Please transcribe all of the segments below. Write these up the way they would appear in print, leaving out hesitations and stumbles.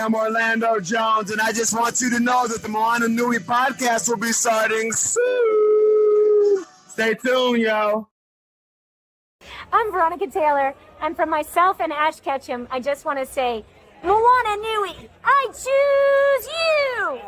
am Orlando Jones, and I just want you to know that the Moana Nui Podcast will be starting soon. Stay tuned, yo. I'm Veronica Taylor, and from myself and Ash Ketchum, I just want to say, Moana Nui, I choose you!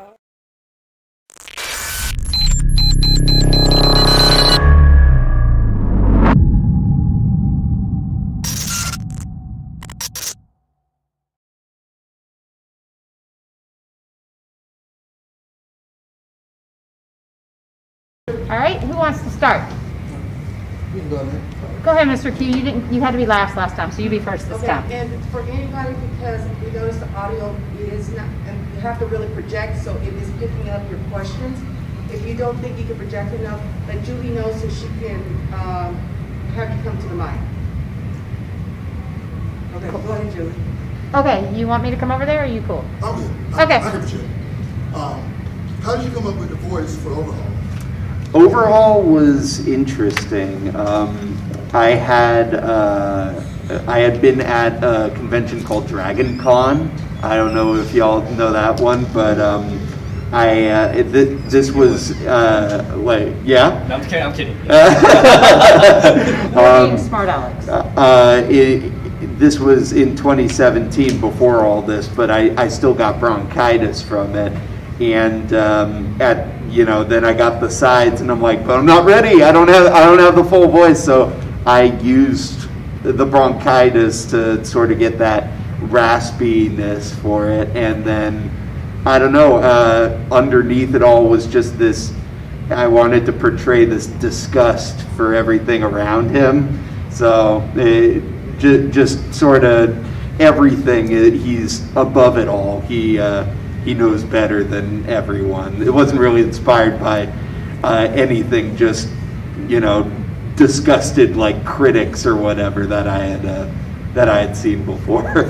All right, who wants to start? You can go ahead. Go ahead, Mr. Q. You had to be last time, so you be first this time. And for anybody, because we notice the audio is not, and you have to really project, so it is picking up your questions. If you don't think you can project enough, let Julie know so she can have you come to the mic. Okay, go ahead, Julie. Okay, you want me to come over there, or are you cool? I'm good. Okay. I can project. How did you come up with the voice for Overhaul? Overhaul was interesting. I had been at a convention called Dragon Con. I don't know if y'all know that one, but this was like, yeah. No, I'm kidding. Being smart, Alex. This was in 2017 before all this, but I still got bronchitis from it, and then I got the sides, and I'm like, but I'm not ready. I don't have the full voice, so I used the bronchitis to sort of get that raspiness for it, and then I don't know. Underneath it all was just this. I wanted to portray this disgust for everything around him, so just sort of everything. He's above it all. He knows better than everyone. It wasn't really inspired by anything, just, disgusted like critics or whatever that I had seen before.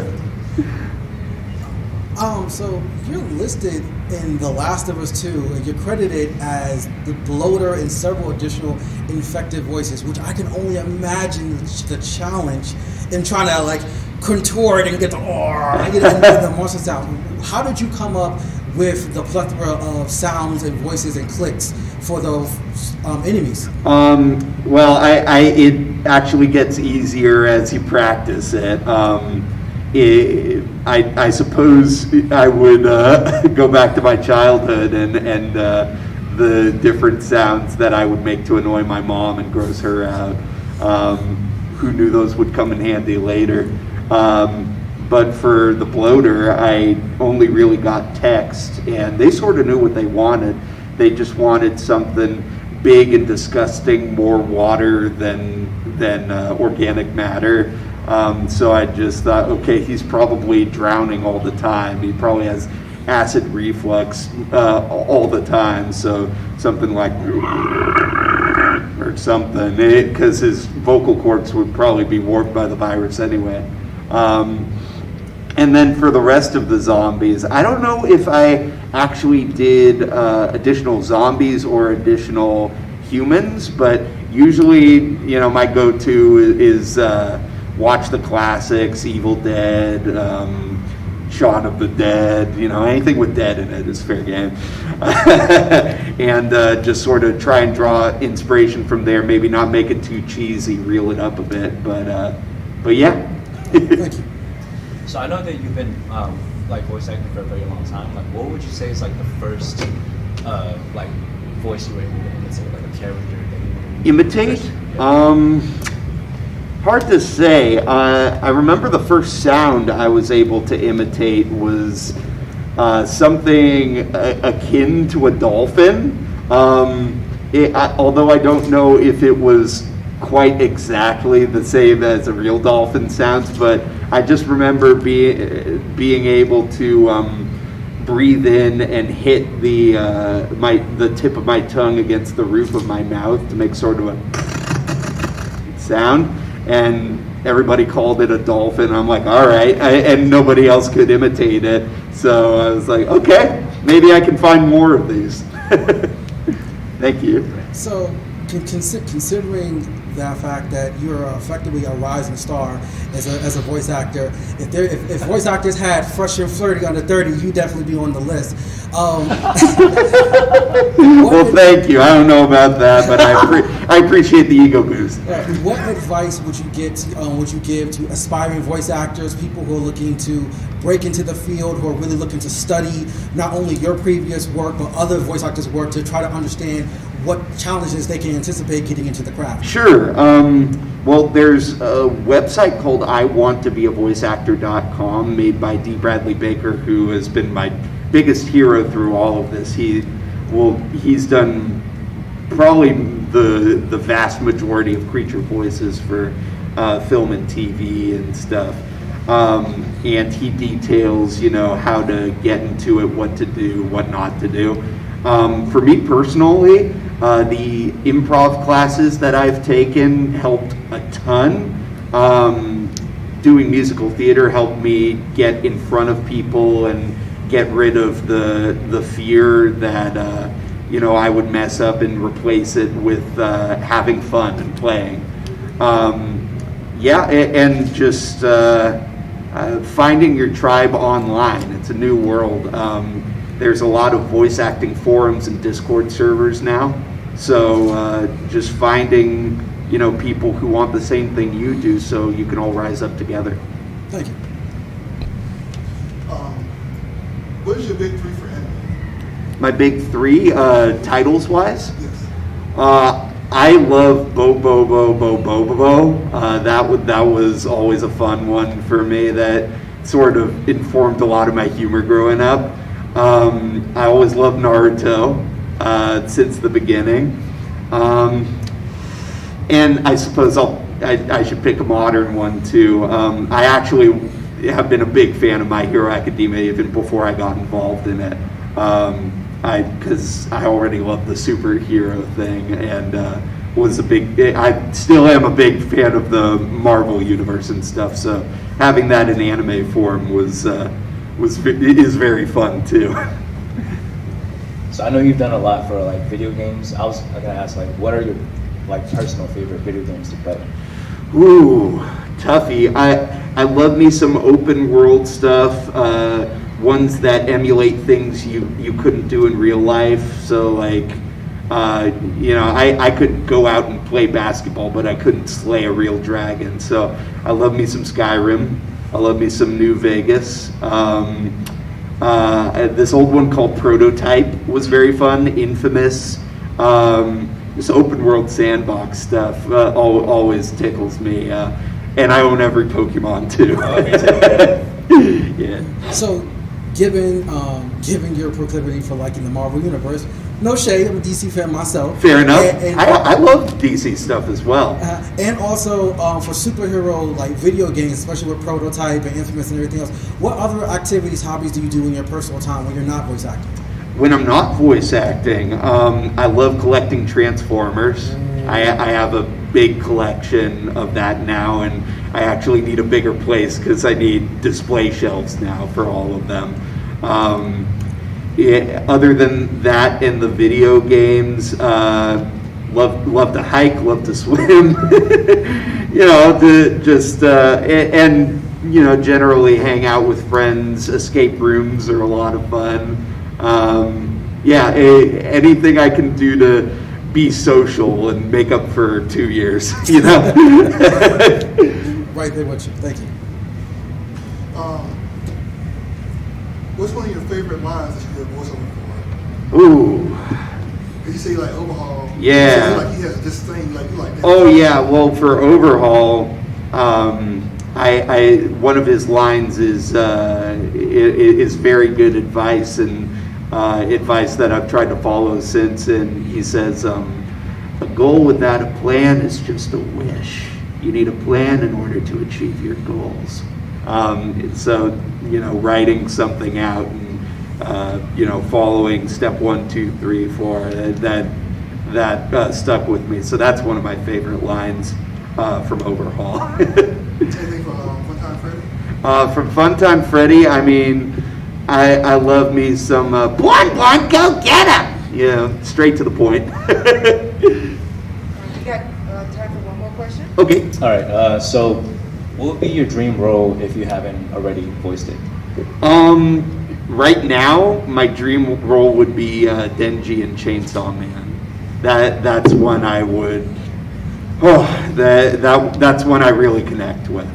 So you're listed in The Last of Us 2, and you're credited as the bloater and several additional infected voices, which I can only imagine the challenge in trying to contort and get the monster sound. How did you come up with the plethora of sounds and voices and clicks for those enemies? Well, it actually gets easier as you practice it. I suppose I would go back to my childhood and the different sounds that I would make to annoy my mom and gross her out. Who knew those would come in handy later? But for the bloater, I only really got text, and they sort of knew what they wanted. They just wanted something big and disgusting, more water than organic matter. So I just thought, okay, he's probably drowning all the time. He probably has acid reflux all the time. So something like or something, because his vocal cords would probably be warped by the virus anyway. And then for the rest of the zombies, I don't know if I actually did additional zombies or additional humans, but usually, my go-to is watch the classics, Evil Dead, Shaun of the Dead, anything with dead in it is fair game. And just sort of try and draw inspiration from there, maybe not make it too cheesy, reel it up a bit, but yeah. Thank you. So I know that you've been voice acting for a very long time. What would you say is the first voice you were able to imitate, a character that you imitate? Hard to say. I remember the first sound I was able to imitate was something akin to a dolphin. Although I don't know if it was quite exactly the same as a real dolphin sounds, but I just remember being able to breathe in and hit the tip of my tongue against the roof of my mouth to make sort of a sound, and everybody called it a dolphin. I'm like, all right, and nobody else could imitate it, so I was like, okay, maybe I can find more of these. Thank you. So, considering that fact that you're effectively a rising star as a voice actor. If voice actors had Fresh and Flirty under 30, you'd definitely be on the list. Well, thank you. I don't know about that, but I appreciate the ego boost. What advice would you give to aspiring voice actors, people who are looking to break into the field, who are really looking to study not only your previous work but other voice actors' work to try to understand what challenges they can anticipate getting into the craft? Sure. Well, there's a website called iwanttobeavoiceactor.com made by D. Bradley Baker, who has been my biggest hero through all of this. He's done probably the vast majority of creature voices for film and TV and stuff. And he details, how to get into it, what to do, what not to do. For me personally, the improv classes that I've taken helped a ton. Doing musical theater helped me get in front of people and get rid of the fear that I would mess up and replace it with having fun and playing. And just finding your tribe online. It's a new world. There's a lot of voice acting forums and Discord servers now. So just finding, people who want the same thing you do so you can all rise up together. Thank you. What is your big three for anime? My big three, titles-wise? Yes. I love Bo. That was always a fun one for me that sort of informed a lot of my humor growing up. I always loved Naruto since the beginning. And I suppose I should pick a modern one too. I actually have been a big fan of My Hero Academia even before I got involved in it. Because I already loved the superhero thing and I still am a big fan of the Marvel universe and stuff. So having that in anime form is very fun too. So I know you've done a lot for video games. I was gonna ask what are your personal favorite video games to play? Ooh, toughie. I love me some open world stuff. Ones that emulate things you couldn't do in real life. So I could go out and play basketball, but I couldn't slay a real dragon. So I love me some Skyrim. I love me some New Vegas. This old one called Prototype was very fun. Infamous. This open world sandbox stuff always tickles me. And I own every Pokemon too. Yeah. So, given your proclivity for liking the Marvel Universe, no shade, I'm a DC fan myself. Fair enough. I love DC stuff as well. And also for superhero video games, especially with Prototype and Infamous and everything else, what other activities, hobbies do you do in your personal time when you're not voice acting? When I'm not voice acting, I love collecting Transformers. I have a big collection of that now, and I actually need a bigger place because I need display shelves now for all of them. Other than that, in the video games, love to hike, love to swim, generally hang out with friends. Escape rooms are a lot of fun. Anything I can do to be social and make up for 2 years, Right there with you. Thank you. What's one of your favorite lines that you did voiceover for? Ooh. Did you say Overhaul? Yeah. He has this thing you like that. Oh yeah. Well, for Overhaul, one of his lines is very good advice and advice that I've tried to follow since. And he says, "A goal without a plan is just a wish. You need a plan in order to achieve your goals." So writing something out and following step 1, 2, 3, 4. That stuck with me. So that's one of my favorite lines from Overhaul. Anything from Funtime Freddy? From Funtime Freddy, I love me some Blonde, go get him! Straight to the point. You got time for one more Okay. All right. So, what would be your dream role if you haven't already voiced it? Right now, my dream role would be Denji in Chainsaw Man. That's one I would. That's one I really connect with.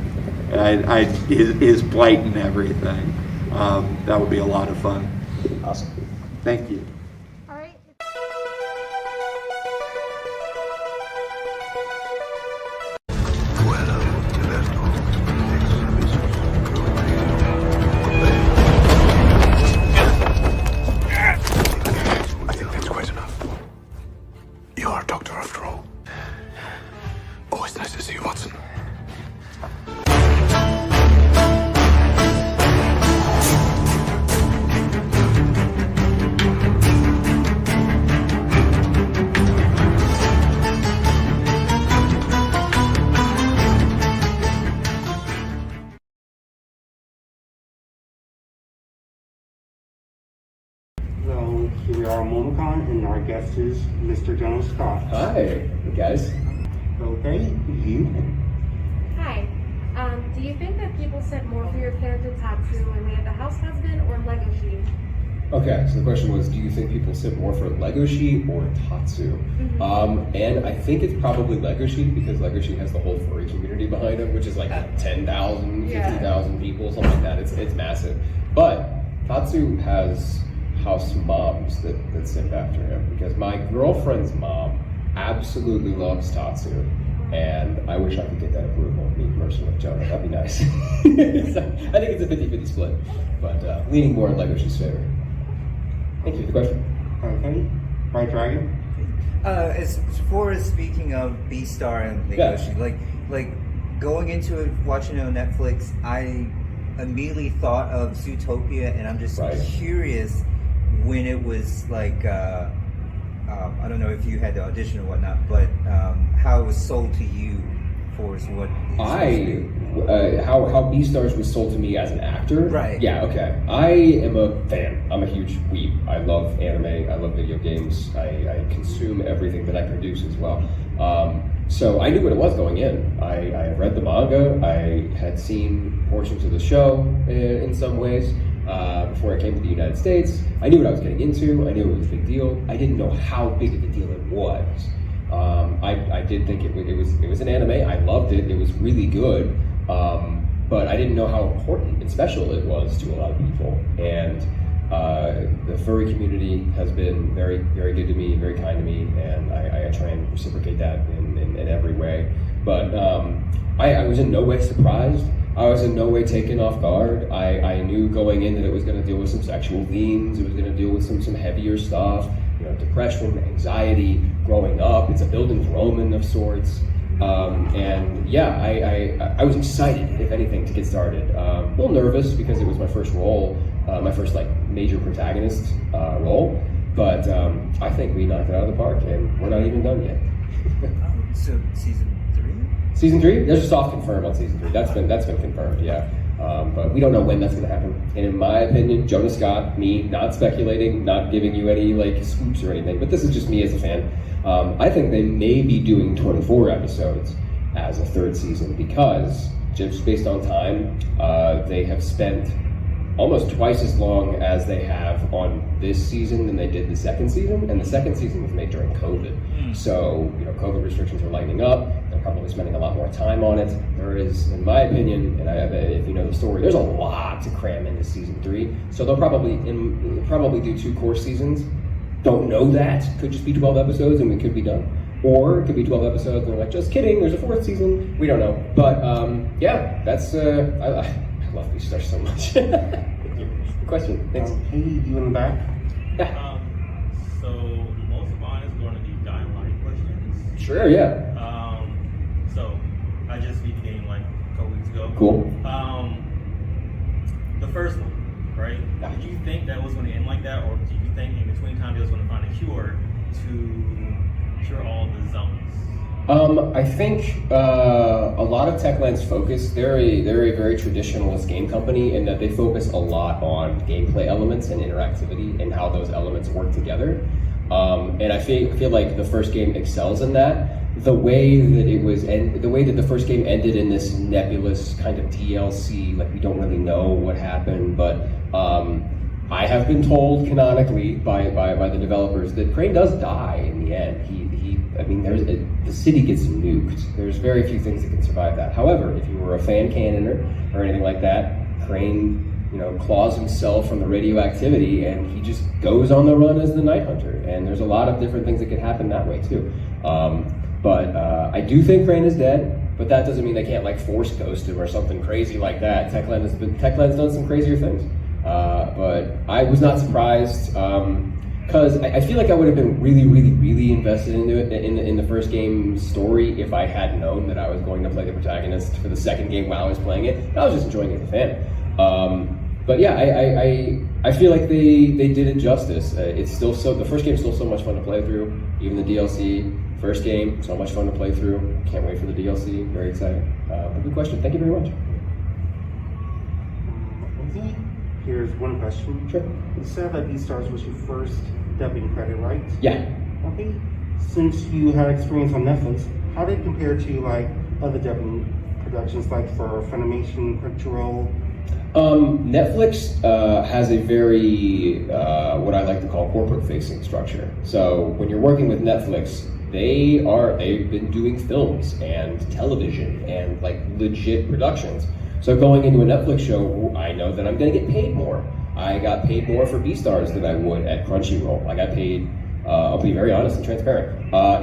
His blight and everything. That would be a lot of fun. Awesome. Thank you. All right. I think that's quite enough. You are a doctor after all. Always nice to see you, Watson. So here we are on MomoCon, and our guest is Mr. Jonah Scott. Hi, guys. Okay, you. Hi. Do you think that people sent more for your character Tatsu when we had the house husband or Legoshi? Okay, so the question was, do you think people sit more for Legoshi or Tatsu? And I think it's probably Legoshi, because Legoshi has the whole furry community behind him, which is like 10,000, 50,000 people, something like that. It's massive. But Tatsu has house moms that sit after him, because my girlfriend's mom absolutely loves Tatsu, and I wish I could get that approval, me personally with Jonah. That'd be nice. So, I think it's a 50-50 split, but leaning more in Legoshi's favor. Thank you for the question. Okay, White Dragon. As far as speaking of BEASTAR and Legoshi, like going into it, watching it on Netflix, I immediately thought of Zootopia, and I'm just curious when it was like, I don't know if you had the audition or whatnot, but how it was sold to you for what how BEASTARS was sold to me as an actor. Right. Yeah, okay. I am a fan. I'm a huge weeb. I love anime, I love video games, I consume everything that I produce as well. So I knew what it was going in. I read the manga, I had seen portions of the show in some ways. Before I came to the United States, I knew what I was getting into. I knew it was a big deal. I didn't know how big of a deal it was. I did think it was an anime. I loved it. It was really good, but I didn't know how important and special it was to a lot of people. And the furry community has been very, very good to me, very kind to me, and I try and reciprocate that in every way. But I was in no way surprised. I was in no way taken off guard. I knew going in that it was going to deal with some sexual themes. It was going to deal with some heavier stuff, depression, anxiety, growing up. It's a Bildungsroman Roman of sorts. And yeah, I was excited, if anything, to get started. A little nervous because it was my first role, my first major protagonist role. But I think we knocked it out of the park, and we're not even done yet. So season 3? Season 3? There's a soft confirm on season 3. That's been confirmed, yeah. But we don't know when that's going to happen. And in my opinion, Jonah Scott, me, not speculating, not giving you any scoops or anything, but this is just me as a fan. I think they may be doing 24 episodes as a third season, because just based on time, they have spent almost twice as long as they have on this season than they did the second season, and the second season was made during COVID. So, COVID restrictions are lightening up. They're probably spending a lot more time on it. There is, in my opinion, and if you know the story, there's a lot to cram into season 3. So they'll probably do 2 core seasons. Don't know that. Could just be 12 episodes and we could be done. Or it could be 12 episodes and they're like, just kidding, there's a 4th season. We don't know. But yeah, that's, I love BEASTARS so much. Good question, thanks. Hey, you in the back? Yeah. So most of mine is going to be dialogue questions. Sure, yeah. So I just beat the game a couple weeks ago. Cool. The first one, right? Yeah. Did you think that was going to end like that, or do you think in between time they was going to find a cure to cure all the zombies? I think a lot of Techland's focus, they're a very traditionalist game company in that they focus a lot on gameplay elements and interactivity and how those elements work together. And I feel like the first game excels in that. the way that it was, and the way that the first game ended in this nebulous kind of DLC, like we don't really know what happened, but I have been told canonically by the developers that Crane does die in the end. The city gets nuked. There's very few things that can survive that. However, if you were a fan cannoner or anything like that, Crane, claws himself from the radioactivity, and he just goes on the run as the Night Hunter. And there's a lot of different things that can happen that way too. But I do think Crane is dead, but that doesn't mean they can't Force Ghost him or something crazy like that. Techland's done some crazier things. But I was not surprised, because I feel like I would have been really, really, really invested into it in the first game story if I had known that I was going to play the protagonist for the second game while I was playing it. I was just enjoying it as a fan. But yeah, I feel like they did it justice. The first game's still so much fun to play through, even the DLC. First game, so much fun to play through. Can't wait for the DLC. Very excited. But good question. Thank you very much. Okay. Here's one question. Sure. You said that BEASTARS was your first dubbing credit, right? Yeah. Okay. Since you had experience on Netflix, how did it compare to other dubbing productions, like for Funimation, Crunchyroll? Netflix has a very what I like to call corporate-facing structure. So when you're working with Netflix, they've been doing films and television and legit productions. So going into a Netflix show, I know that I'm going to get paid more. I got paid more for BEASTARS than I would at Crunchyroll. I got paid, I'll be very honest and transparent,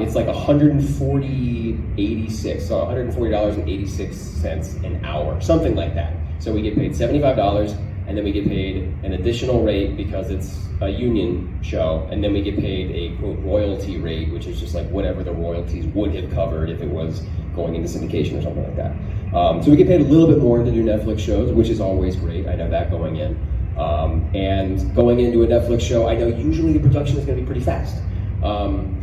it's like $140.86 an hour, something like that. So we get paid $75, and then we get paid an additional rate because it's a union show, and then we get paid a quote royalty rate, which is just whatever the royalties would have covered if it was going into syndication or something like that. So we get paid a little bit more to do Netflix shows, which is always great. I know that going in. And going into a Netflix show, I know usually the production is going to be pretty fast.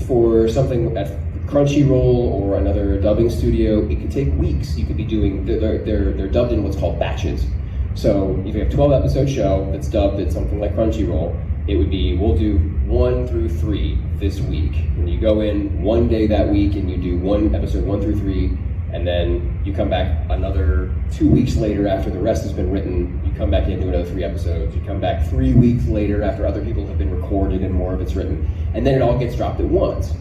For something at Crunchyroll or another dubbing studio, it could take weeks. You could be doing, they're dubbed in what's called batches. So if you have a 12-episode show that's dubbed at something like Crunchyroll, it would be, we'll do 1 through 3 this week. And you go in one day that week and you do episode 1 through 3, and then you come back another 2 weeks later after the rest has been written, you come back in, do another 3 episodes. You come back 3 weeks later after other people have been recorded and more of it's written, and then it all gets dropped at once.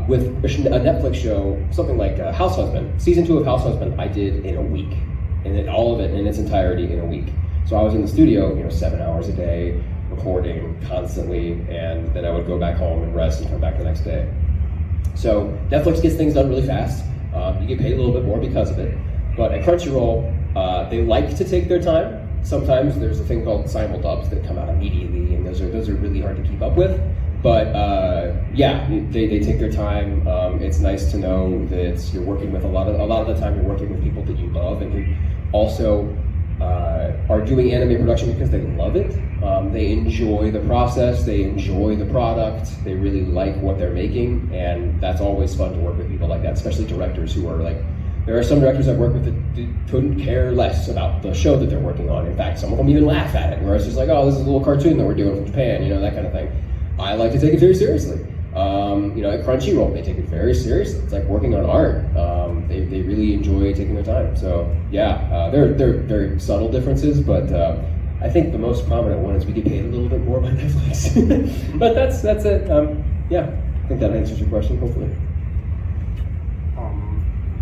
With a Netflix show, something like House Husband, season 2 of House Husband, I did in a week, and then all of it in its entirety in a week. So I was in the studio, 7 hours a day, recording constantly, and then I would go back home and rest and come back the next day. So Netflix gets things done really fast. You get paid a little bit more because of it. But at Crunchyroll, they like to take their time. Sometimes there's a thing called simul-dubs that come out immediately, and those are really hard to keep up with. But they take their time. It's nice to know that you're working with a lot of the time you're working with people that you love and who also are doing anime production because they love it. They enjoy the process, they enjoy the product, they really like what they're making, and that's always fun to work with people like that, especially directors who are there are some directors I've worked with that couldn't care less about the show that they're working on. In fact, some of them even laugh at it, where it's just oh, this is a little cartoon that we're doing from Japan, that kind of thing. I like to take it very seriously. At Crunchyroll, they take it very seriously. It's like working on art. They really enjoy taking their time. So yeah, there are very subtle differences, but I think the most prominent one is we get paid a little bit more by Netflix. But that's it. Yeah, I think that answers your question, hopefully.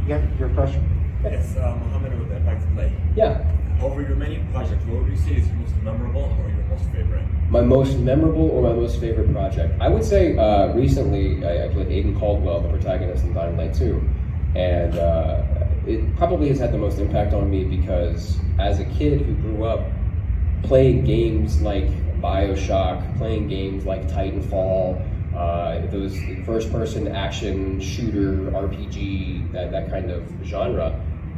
Yeah, your question. Yes, Mohammed with Oppai Play. Yeah. Over your many projects, what would you say is your most memorable or your most favorite? My most memorable or my most favorite project? I would say recently I played Aiden Caldwell, the protagonist in Dying Light 2. And it probably has had the most impact on me because as a kid who grew up playing games like BioShock, playing games like Titanfall, those first-person action shooter RPG, that kind of genre,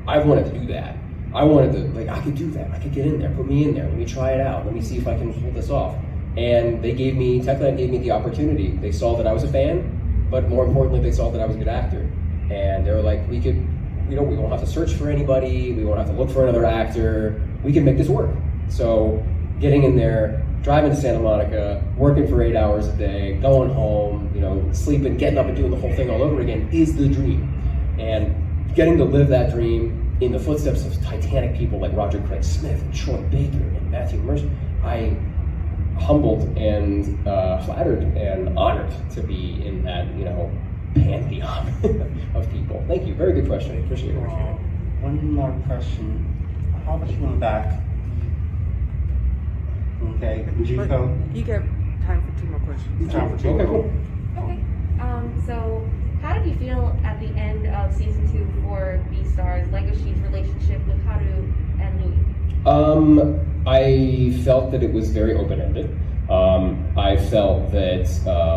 I wanted to do that. I wanted to, I could do that. I could get in there, put me in there, let me try it out, let me see if I can pull this off. And Techland gave me the opportunity. They saw that I was a fan, but more importantly, they saw that I was a good actor. And they were like, we won't have to search for anybody, we won't have to look for another actor, we can make this work. So getting in there, driving to Santa Monica, working for 8 hours a day, going home, you know, sleeping, getting up and doing the whole thing all over again is the dream. And getting to live that dream in the footsteps of Titanic people like Roger Craig Smith and Troy Baker and Matthew Mercer, I humbled and flattered and honored to be in that, you know, pantheon of people. Thank you. Very good question. Appreciate it. One more question. How about you going back? Okay, Juco. You got time for 2 more questions. Time for 2 more. Okay, cool. Okay. So how did you feel at the end of season 2 for BEASTARS, Legoshi's relationship with Haru and Louis? I felt that it was very open-ended. I felt that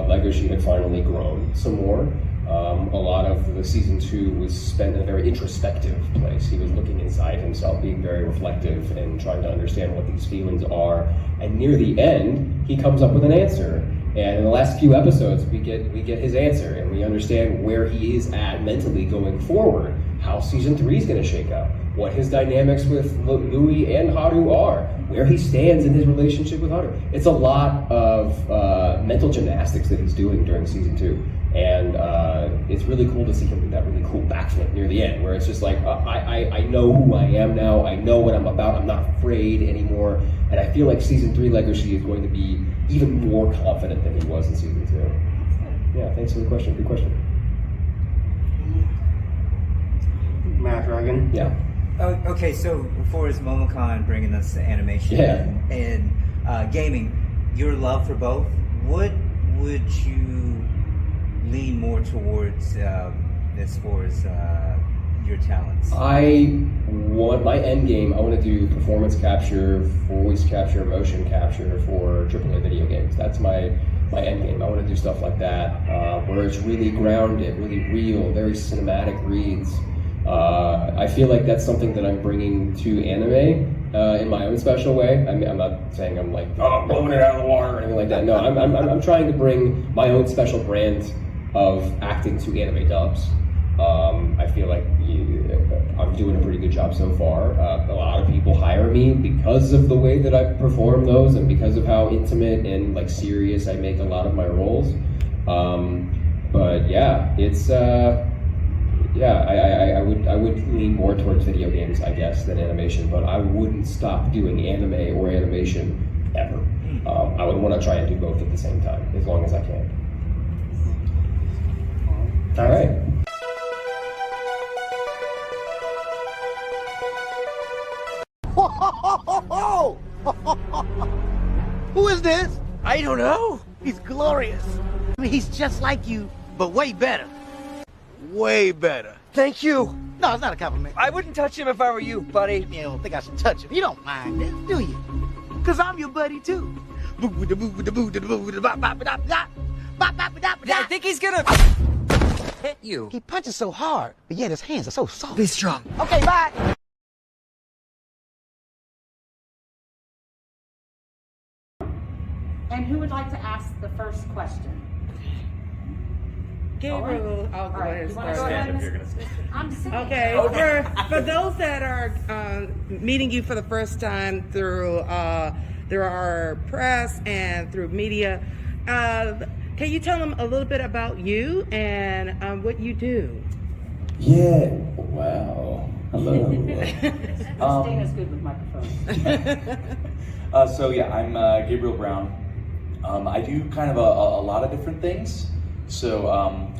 Legoshi had finally grown some more. A lot of the season 2 was spent in a very introspective place. He was looking inside himself, being very reflective and trying to understand what these feelings are. And near the end, he comes up with an answer. And in the last few episodes, we get his answer, and we understand where he is at mentally going forward, how season 3 is going to shake out, what his dynamics with Louis and Haru are, where he stands in his relationship with Haru. It's a lot of mental gymnastics that he's doing during season 2. And it's really cool to see him do that really cool backflip near the end, where it's just like, I know who I am now, I know what I'm about, I'm not afraid anymore. And I feel like season 3 Legoshi is going to be even more confident than he was in season 2. Yeah, thanks for the question. Good question. Matt Dragon. Yeah. Oh, okay, so before is MomoCon bringing us to animation and gaming, your love for both, what would you lean more towards as far as your talents? My end game, I want to do performance capture, voice capture, motion capture for AAA video games. That's my end game. I want to do stuff like that, where it's really grounded, really real, very cinematic reads. I feel like that's something that I'm bringing to anime in my own special way. I mean, I'm not saying I'm like, I'm blowing it out of the water or anything like that. No, I'm trying to bring my own special brand of acting to anime dubs. I feel like I'm doing a pretty good job so far. A lot of people hire me because of the way that I perform those and because of how intimate and like serious I make a lot of my roles. But yeah, it's I would lean more towards video games, I guess, than animation. But I wouldn't stop doing anime or animation ever. I would want to try and do both at the same time as long as I can. All right. Who is this? I don't know. He's glorious. I mean, he's just like you, but way better. Way better. Thank you. No, it's not a compliment. I wouldn't touch him if I were you, buddy. You don't think I should touch him. You don't mind this, do you? Because I'm your buddy, too. I think he's gonna hit you. He punches so hard, but yet his hands are so soft. Be strong. Okay, bye. And who would like to ask the first question? Gabriel, I'll go ahead and start. Stand if you're gonna stand. I'm sitting. Okay, for those that are meeting you for the first time through our press and through media, can you tell them a little bit about you and what you do? Yeah, wow. Hello. Christina's good with microphones. So yeah, I'm Gabriel Brown. I do kind of a lot of different things. So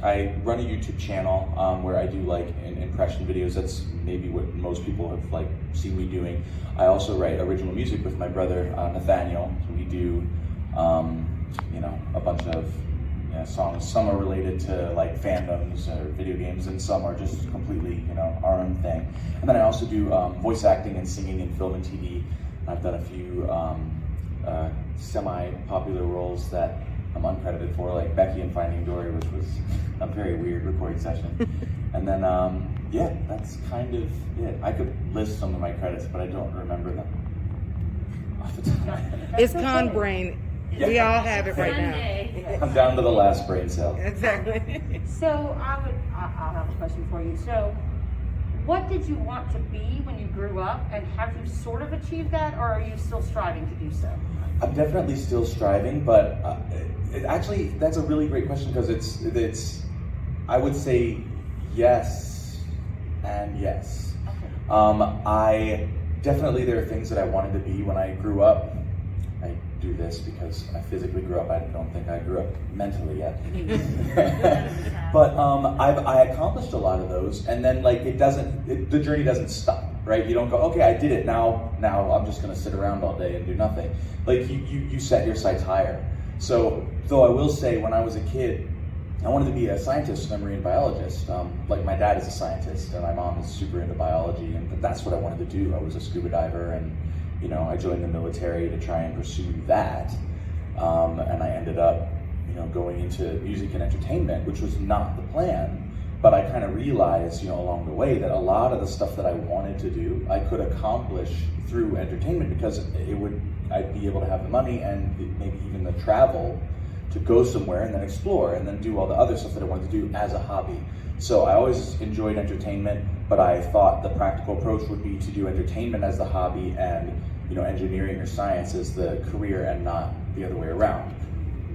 I run a YouTube channel where I do like impression videos. That's maybe what most people have like seen me doing. I also write original music with my brother Nathaniel. So we do a bunch of songs. Some are related to like fandoms or video games, and some are just completely our own thing. And then I also do voice acting and singing in film and TV. I've done a few semi-popular roles that I'm uncredited for, like Becky in Finding Dory, which was a very weird recording session. And then, that's kind of it. I could list some of my credits, but I don't remember them off the top of my head. It's con brain. Yeah. We all have it right now. I'm down to the last brain cell. Exactly. So I'll have a question for you. So what did you want to be when you grew up, and have you sort of achieved that, or are you still striving to do so? I'm definitely still striving, but actually, that's a really great question because it's. I would say yes and yes. Okay. I definitely, there are things that I wanted to be when I grew up. I do this because I physically grew up. I don't think I grew up mentally yet. But I accomplished a lot of those, and then like the journey doesn't stop, right? You don't go, okay, I did it, now I'm just gonna sit around all day and do nothing. Like you set your sights higher. So though I will say, when I was a kid, I wanted to be a scientist and a marine biologist. Like my dad is a scientist, and my mom is super into biology, and that's what I wanted to do. I was a scuba diver, and I joined the military to try and pursue that, and I ended up, going into music and entertainment, which was not the plan. But I kind of realized, along the way, that a lot of the stuff that I wanted to do, I could accomplish through entertainment because I'd be able to have the money and maybe even the travel to go somewhere and then explore and then do all the other stuff that I wanted to do as a hobby. So I always enjoyed entertainment, but I thought the practical approach would be to do entertainment as the hobby and engineering or science as the career, and not the other way around.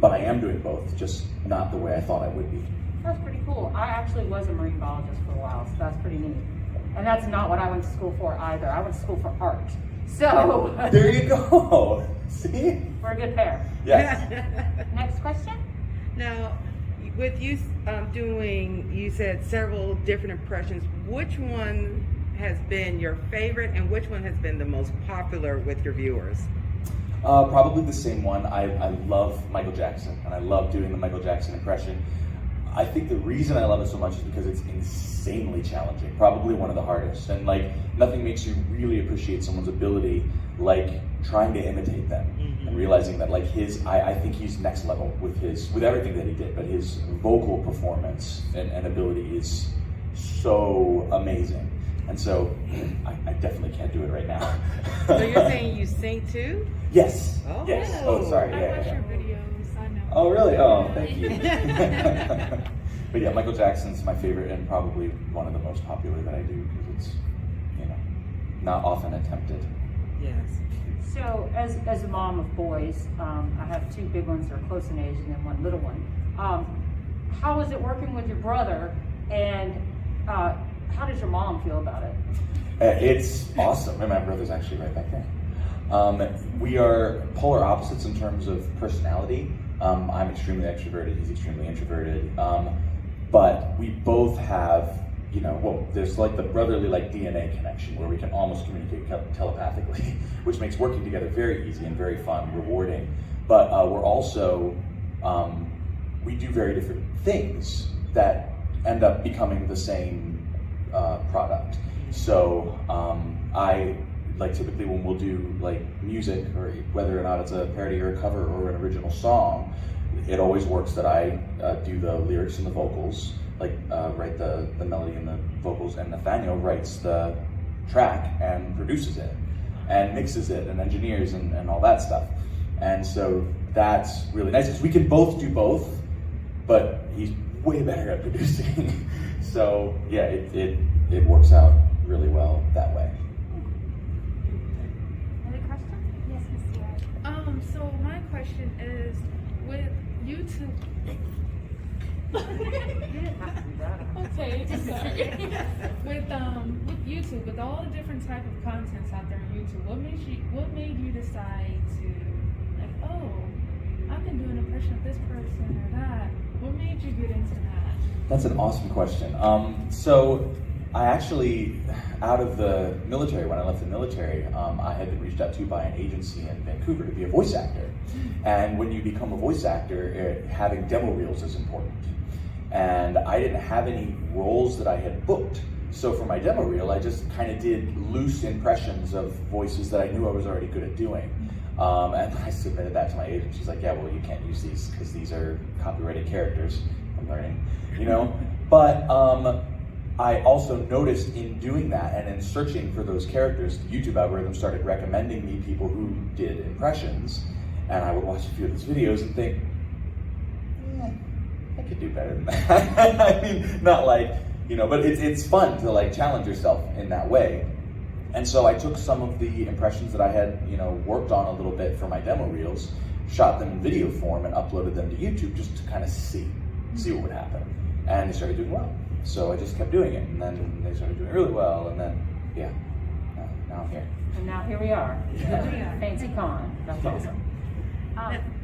But I am doing both, just not the way I thought I would be. That's pretty cool. I actually was a marine biologist for a while, so that's pretty neat. And that's not what I went to school for either. I went to school for art. So there you go. See? We're a good pair. Yes. Next question? Now, with you doing, you said several different impressions, which one has been your favorite and which one has been the most popular with your viewers? Probably the same one. I love Michael Jackson, and I love doing the Michael Jackson impression. I think the reason I love it so much is because it's insanely challenging, probably one of the hardest. And like, nothing makes you really appreciate someone's ability like trying to imitate them, and realizing that like I think he's next level with everything that he did, but his vocal performance and ability is so amazing. And so I definitely can't do it right now. So you're saying you sing too? Yes. Oh. Yes. Oh, sorry. I watch your videos, I know. Oh, really? Oh, thank you. But yeah, Michael Jackson's my favorite and probably one of the most popular that I do because it's, not often attempted. Yes. So as a mom of boys, I have two big ones that are close in age and then one little one. How is it working with your brother, and how does your mom feel about it? It's awesome, and my brother's actually right back there. We are polar opposites in terms of personality. I'm extremely extroverted, he's extremely introverted. But we both have, there's like the brotherly DNA connection where we can almost communicate telepathically, which makes working together very easy and very fun, rewarding. But we're also, we do very different things that end up becoming the same product. So I typically when we'll do music, or whether or not it's a parody or a cover or an original song, it always works that I do the lyrics and the vocals, write the melody and the vocals, and Nathaniel writes the track and produces it and mixes it and engineers and all that stuff. And so that's really nice because we can both do both, but he's way better at producing. So yeah, it works out really well that way. Any question? Yes, Ms. Sierra. So my question is, with YouTube. Okay, sorry. With YouTube, with all the different type of contents out there on YouTube, what made you decide to I can do an impression of this person or that? What made you get into that? That's an awesome question. So I actually, out of the military, when I left the military, I had been reached out to by an agency in Vancouver to be a voice actor. And when you become a voice actor, having demo reels is important. And I didn't have any roles that I had booked. So for my demo reel, I just kind of did loose impressions of voices that I knew I was already good at doing. And I submitted that to my agent. She's like, yeah, well, you can't use these because these are copyrighted characters. I'm learning, But I also noticed in doing that and in searching for those characters, the YouTube algorithm started recommending me people who did impressions. And I would watch a few of those videos and think, I could do better than that. I mean, not like you know, but it's fun to like challenge yourself in that way. And so I took some of the impressions that I had, you know, worked on a little bit for my demo reels, shot them in video form and uploaded them to YouTube just to kind of see what would happen. And they started doing well. So I just kept doing it, and then they started doing really well, and then, yeah, now I'm here. And now here we are. Yeah. Fancy con. That's awesome.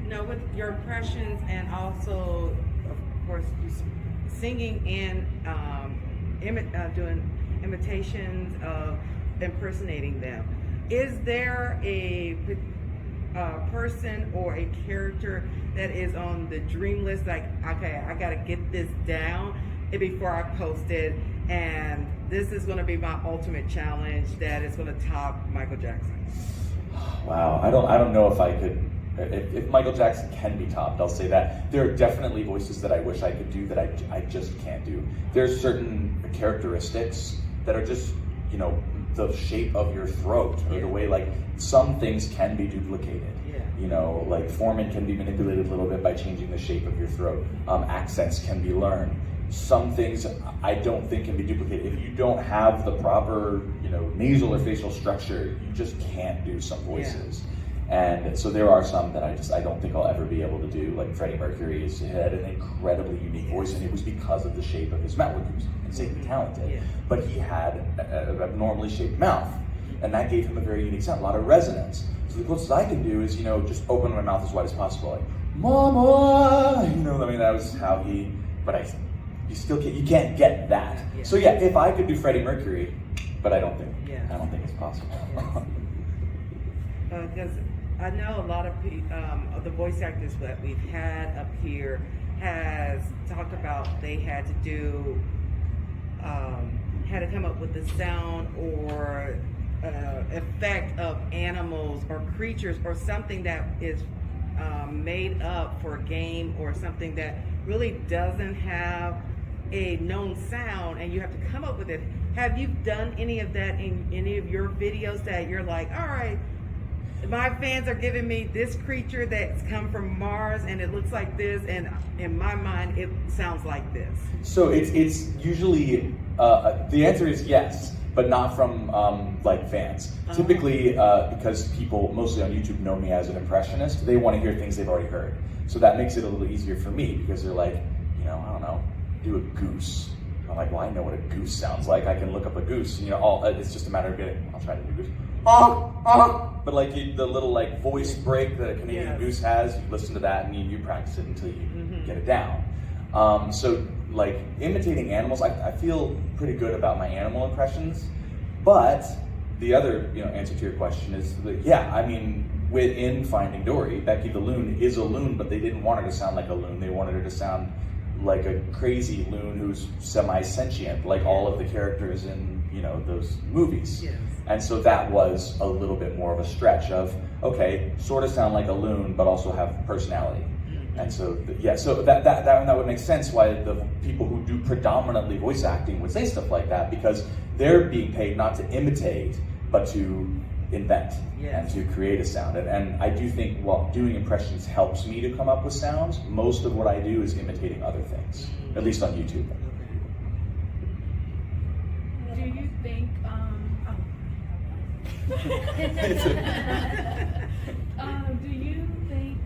No, with your impressions and also, of course, singing and doing imitations of impersonating them. Is there a person or a character that is on the dream list? Like, okay, I gotta get this down before I post it, and this is gonna be my ultimate challenge that is gonna top Michael Jackson. Wow, I don't know if I could. If Michael Jackson can be topped, I'll say that. There are definitely voices that I wish I could do that I just can't do. There's certain characteristics that are just, you know, the shape of your throat, or the way, like, some things can be duplicated. You know, like Foreman can be manipulated a little bit by changing the shape of your throat. Accents can be learned. Some things I don't think can be duplicated. If you don't have the proper, you know, nasal or facial structure, you just can't do some voices. And so there are some that I don't think I'll ever be able to do. Like Freddie Mercury had an incredibly unique voice, and it was because of the shape of his mouth. He was insanely talented, but he had an abnormally shaped mouth, and that gave him a very unique sound, a lot of resonance. So the closest I can do is, you know, just open my mouth as wide as possible, like "Mama," you know. I mean, that was how he. But you can't get that. So yeah, if I could do Freddie Mercury, but I don't think it's possible. Because I know a lot of the voice actors that we've had up here has talked about they had to do, had to come up with the sound or effect of animals or creatures or something that is made up for a game or something that really doesn't have a known sound, and you have to come up with it. Have you done any of that in any of your videos that you're like, all right, my fans are giving me this creature that's come from Mars and it looks like this, and in my mind it sounds like this? So it's usually the answer is yes, but not from like fans. Typically, because people mostly on YouTube know me as an impressionist, they want to hear things they've already heard. So that makes it a little easier for me, because they're like, you know, I don't know, do a goose. I'm like, well, I know what a goose sounds like. I can look up a goose. You know, it's just a matter of getting. I'll try to do a goose. But like the little like voice break that a Canadian goose has, you listen to that and you practice it until you get it down. So like imitating animals, I feel pretty good about my animal impressions. But the other, you know, answer to your question is that, yeah, I mean, within Finding Dory, Becky the loon is a loon, but they didn't want her to sound like a loon. They wanted her to sound like a crazy loon who's semi-sentient, like all of the characters in, you know, those movies. Yes. And so that was a little bit more of a stretch of, okay, sort of sound like a loon, but also have personality. And so, yeah, so that would make sense why the people who do predominantly voice acting would say stuff like that, because they're being paid not to imitate, but to invent and to create a sound. And I do think while doing impressions helps me to come up with sounds, most of what I do is imitating other things, at least on YouTube. Do you think, do you think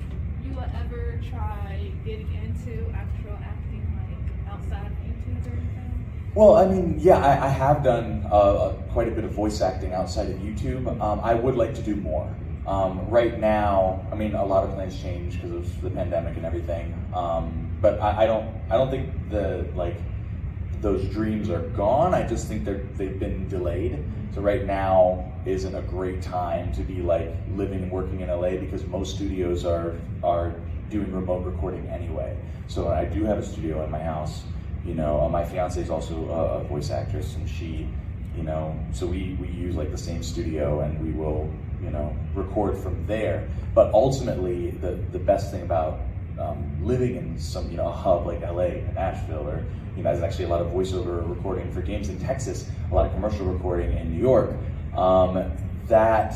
you will ever try getting into actual acting, like outside of YouTube or anything? Well, I mean, yeah, I have done quite a bit of voice acting outside of YouTube. I would like to do more. Right now, I mean, a lot of plans change because of the pandemic and everything. But I don't think those dreams are gone. I just think they've been delayed. So right now isn't a great time to be like living and working in LA, because most studios are doing remote recording anyway. So I do have a studio in my house. You know, my fiance is also a voice actress, and she, you know, so we use like the same studio, and we will, you know, record from there. But ultimately, the best thing about living in some, you know, a hub like LA or Nashville, or, you know, there's actually a lot of voiceover recording for games in Texas, a lot of commercial recording in New York, that,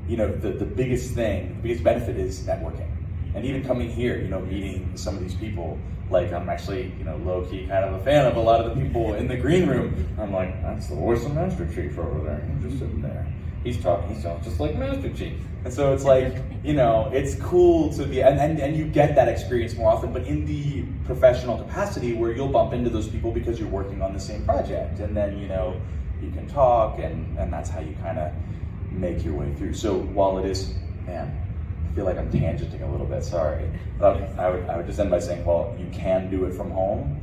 you know, the biggest benefit is networking. And even coming here, you know, meeting some of these people, like I'm actually, you know, low-key kind of a fan of a lot of the people in the green room. I'm like, that's the voice of Master Chief over there. He's just sitting there. He sounds just like Master Chief. And so it's like, you know, it's cool to be, and you get that experience more often, but in the professional capacity where you'll bump into those people because you're working on the same project. And then, you know, you can talk, and that's how you kind of make your way through. So while it is, man, I feel like I'm tangenting a little bit, sorry. But I would just end by saying, well, you can do it from home.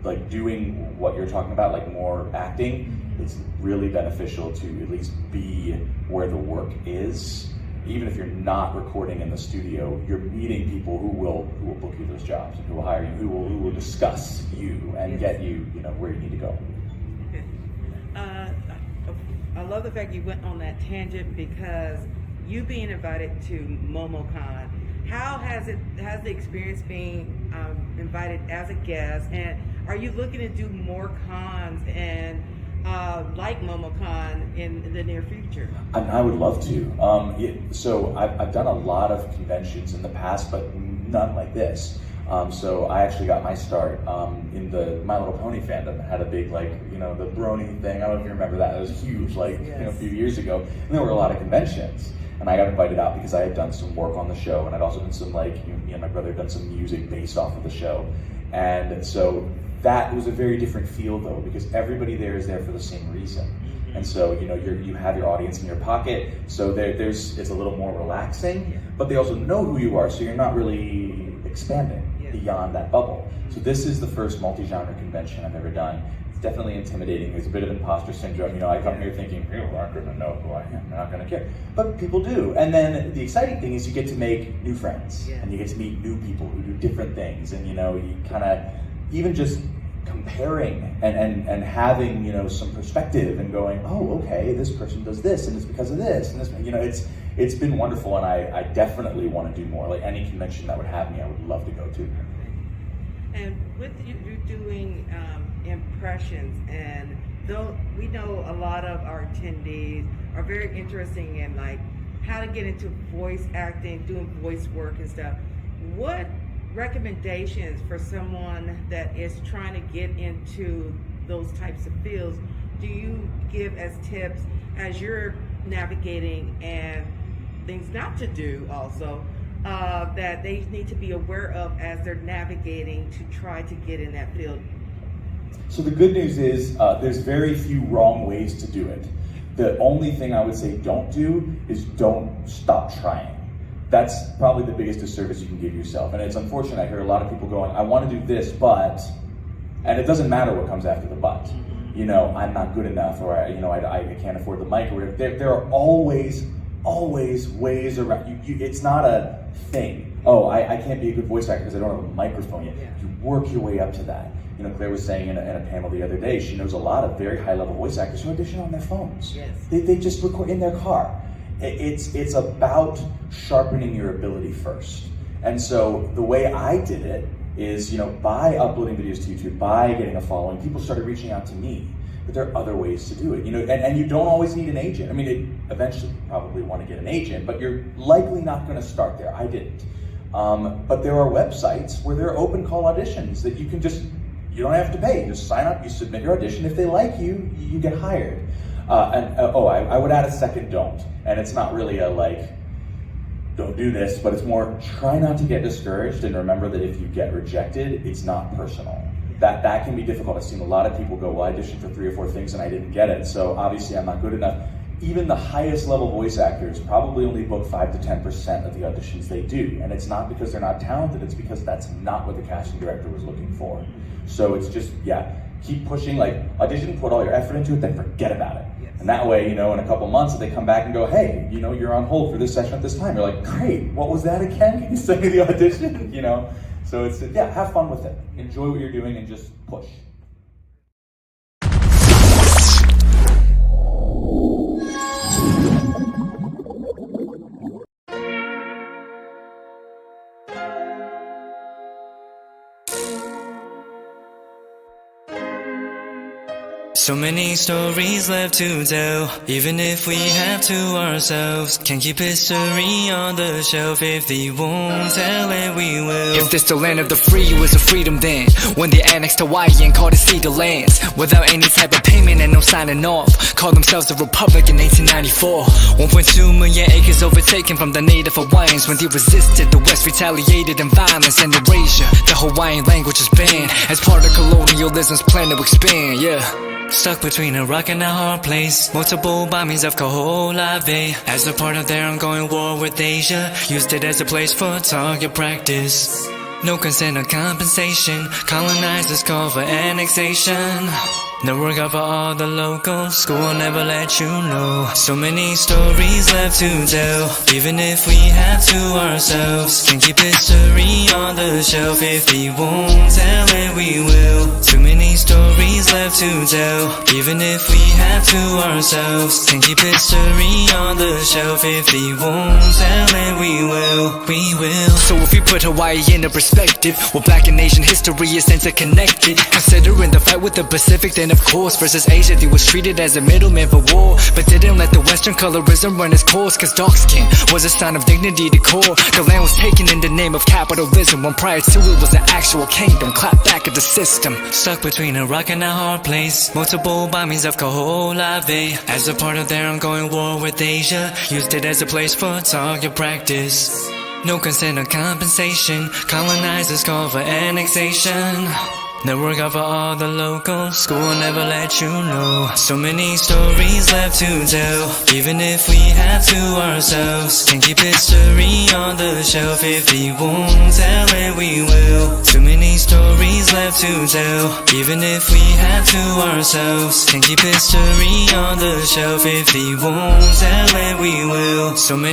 Like doing what you're talking about, like more acting, it's really beneficial to at least be where the work is. Even if you're not recording in the studio, you're meeting people who will book you those jobs, and who will hire you, who will discuss you and get you, you know, where you need to go. I love the fact you went on that tangent, because you being invited to MomoCon, how has the experience being invited as a guest, and are you looking to do more cons and like MomoCon in the near future? I would love to. So I've done a lot of conventions in the past, but none like this. So I actually got my start in the My Little Pony fandom. I had a big, like, you know, the brony thing. I don't know if you remember that. It was huge, like, you know, a few years ago. And there were a lot of conventions. And I got invited out because I had done some work on the show, and I'd also done some, like, me and my brother had done some music based off of the show. And so that was a very different feel, though, because everybody there is there for the same reason. And so, you know, you have your audience in your pocket, so it's a little more relaxing, but they also know who you are, so you're not really expanding beyond that bubble. So this is the first multi-genre convention I've ever done. It's definitely intimidating. There's a bit of imposter syndrome. You know, I come here thinking, people aren't going to know who I am. They're not going to care. But people do. And then the exciting thing is you get to make new friends, and you get to meet new people who do different things. And, you know, you kind of, even just comparing and having, you know, some perspective and going, oh, okay, this person does this, and it's because of this, and this, you know, it's been wonderful, and I definitely want to do more. Like any convention that would have me, I would love to go to. And with you doing impressions, and though we know a lot of our attendees are very interested in like how to get into voice acting, doing voice work and stuff, what recommendations for someone that is trying to get into those types of fields do you give as tips as you're navigating, and things not to do also that they need to be aware of as they're navigating to try to get in that field? So the good news is there's very few wrong ways to do it. The only thing I would say don't do is don't stop trying. That's probably the biggest disservice you can give yourself. And it's unfortunate, I hear a lot of people going, I want to do this, but, and it doesn't matter what comes after the but. You know, I'm not good enough, or, you know, I can't afford the mic, or whatever. There are always ways around. It's not a thing. Oh, I can't be a good voice actor because I don't have a microphone yet. You work your way up to that. You know, Claire was saying in a panel the other day, she knows a lot of very high-level voice actors who audition on their phones. Yes. They just record in their car. It's about sharpening your ability first. And so the way I did it is, you know, by uploading videos to YouTube, by getting a following, people started reaching out to me. But there are other ways to do it, you know, and you don't always need an agent. I mean, eventually you probably want to get an agent, but you're likely not going to start there. I didn't. But there are websites where there are open call auditions that you can just, you don't have to pay. Just sign up, you submit your audition. If they like you, you get hired. I would add a second don't. And it's not really a like, don't do this, but it's more try not to get discouraged, and remember that if you get rejected, it's not personal. That can be difficult. I've seen a lot of people go, well, I auditioned for 3 or 4 things and I didn't get it, so obviously I'm not good enough. Even the highest level voice actors probably only book 5 to 10% of the auditions they do. And it's not because they're not talented, it's because that's not what the casting director was looking for. So it's just, keep pushing, like audition, put all your effort into it, then forget about it. And that way, you know, in a couple months, if they come back and go, hey, you know, you're on hold for this session at this time, you're like, great, what was that again? Can you send me the audition? You know? So it's, have fun with it. Enjoy what you're doing and just push. So many stories left to tell, even if we have to ourselves. Can keep history on the shelf. If they won't tell it, we will. If this the land of the free, it was a freedom then, when they annexed Hawaii and called it Cedar Lands, without any type of payment and no signing off. Called themselves a republic in 1894. 1.2 million acres overtaken from the native Hawaiians. When they resisted, the West retaliated in violence and erasure. The Hawaiian language is banned as part of colonialism's plan to expand, yeah. Stuck between a rock and a hard place. Multiple bombings of Kaho'olawe as a part of their ongoing war with Asia. Used it as a place for target practice. No consent or compensation. Colonizers call for annexation. No work out for all the locals. School will never let you know. So many stories left to tell, even if we have to ourselves. Can keep history on the shelf. If we won't tell it, we will. Too many stories left to tell, even if we have to ourselves. Can keep history on the shelf. If we won't tell it, we will. We will. So if you put Hawaii into perspective, well, Black and Asian history is interconnected. Considering the fight with the Pacific, then of course, versus Asia, they was treated as a middleman for war, but didn't let the Western colorism run its course, cause dark skin was a sign of dignity to core. The land was taken in the name of capitalism, when prior to it was an actual kingdom. Clap back at the system. Stuck between a rock and a hard place. Multiple bombings of Kaho'olawe as a part of their ongoing war with Asia. Used it as a place for target practice. No consent or compensation. Colonizers call for annexation. No work out for all the locals. School will never let you know. So many stories left to tell, even if we have to ourselves. Can keep history on the shelf. If we won't tell it, we will. Too many stories left to tell, even if we have to ourselves. Can keep history on the shelf. If we won't tell it, we will. So many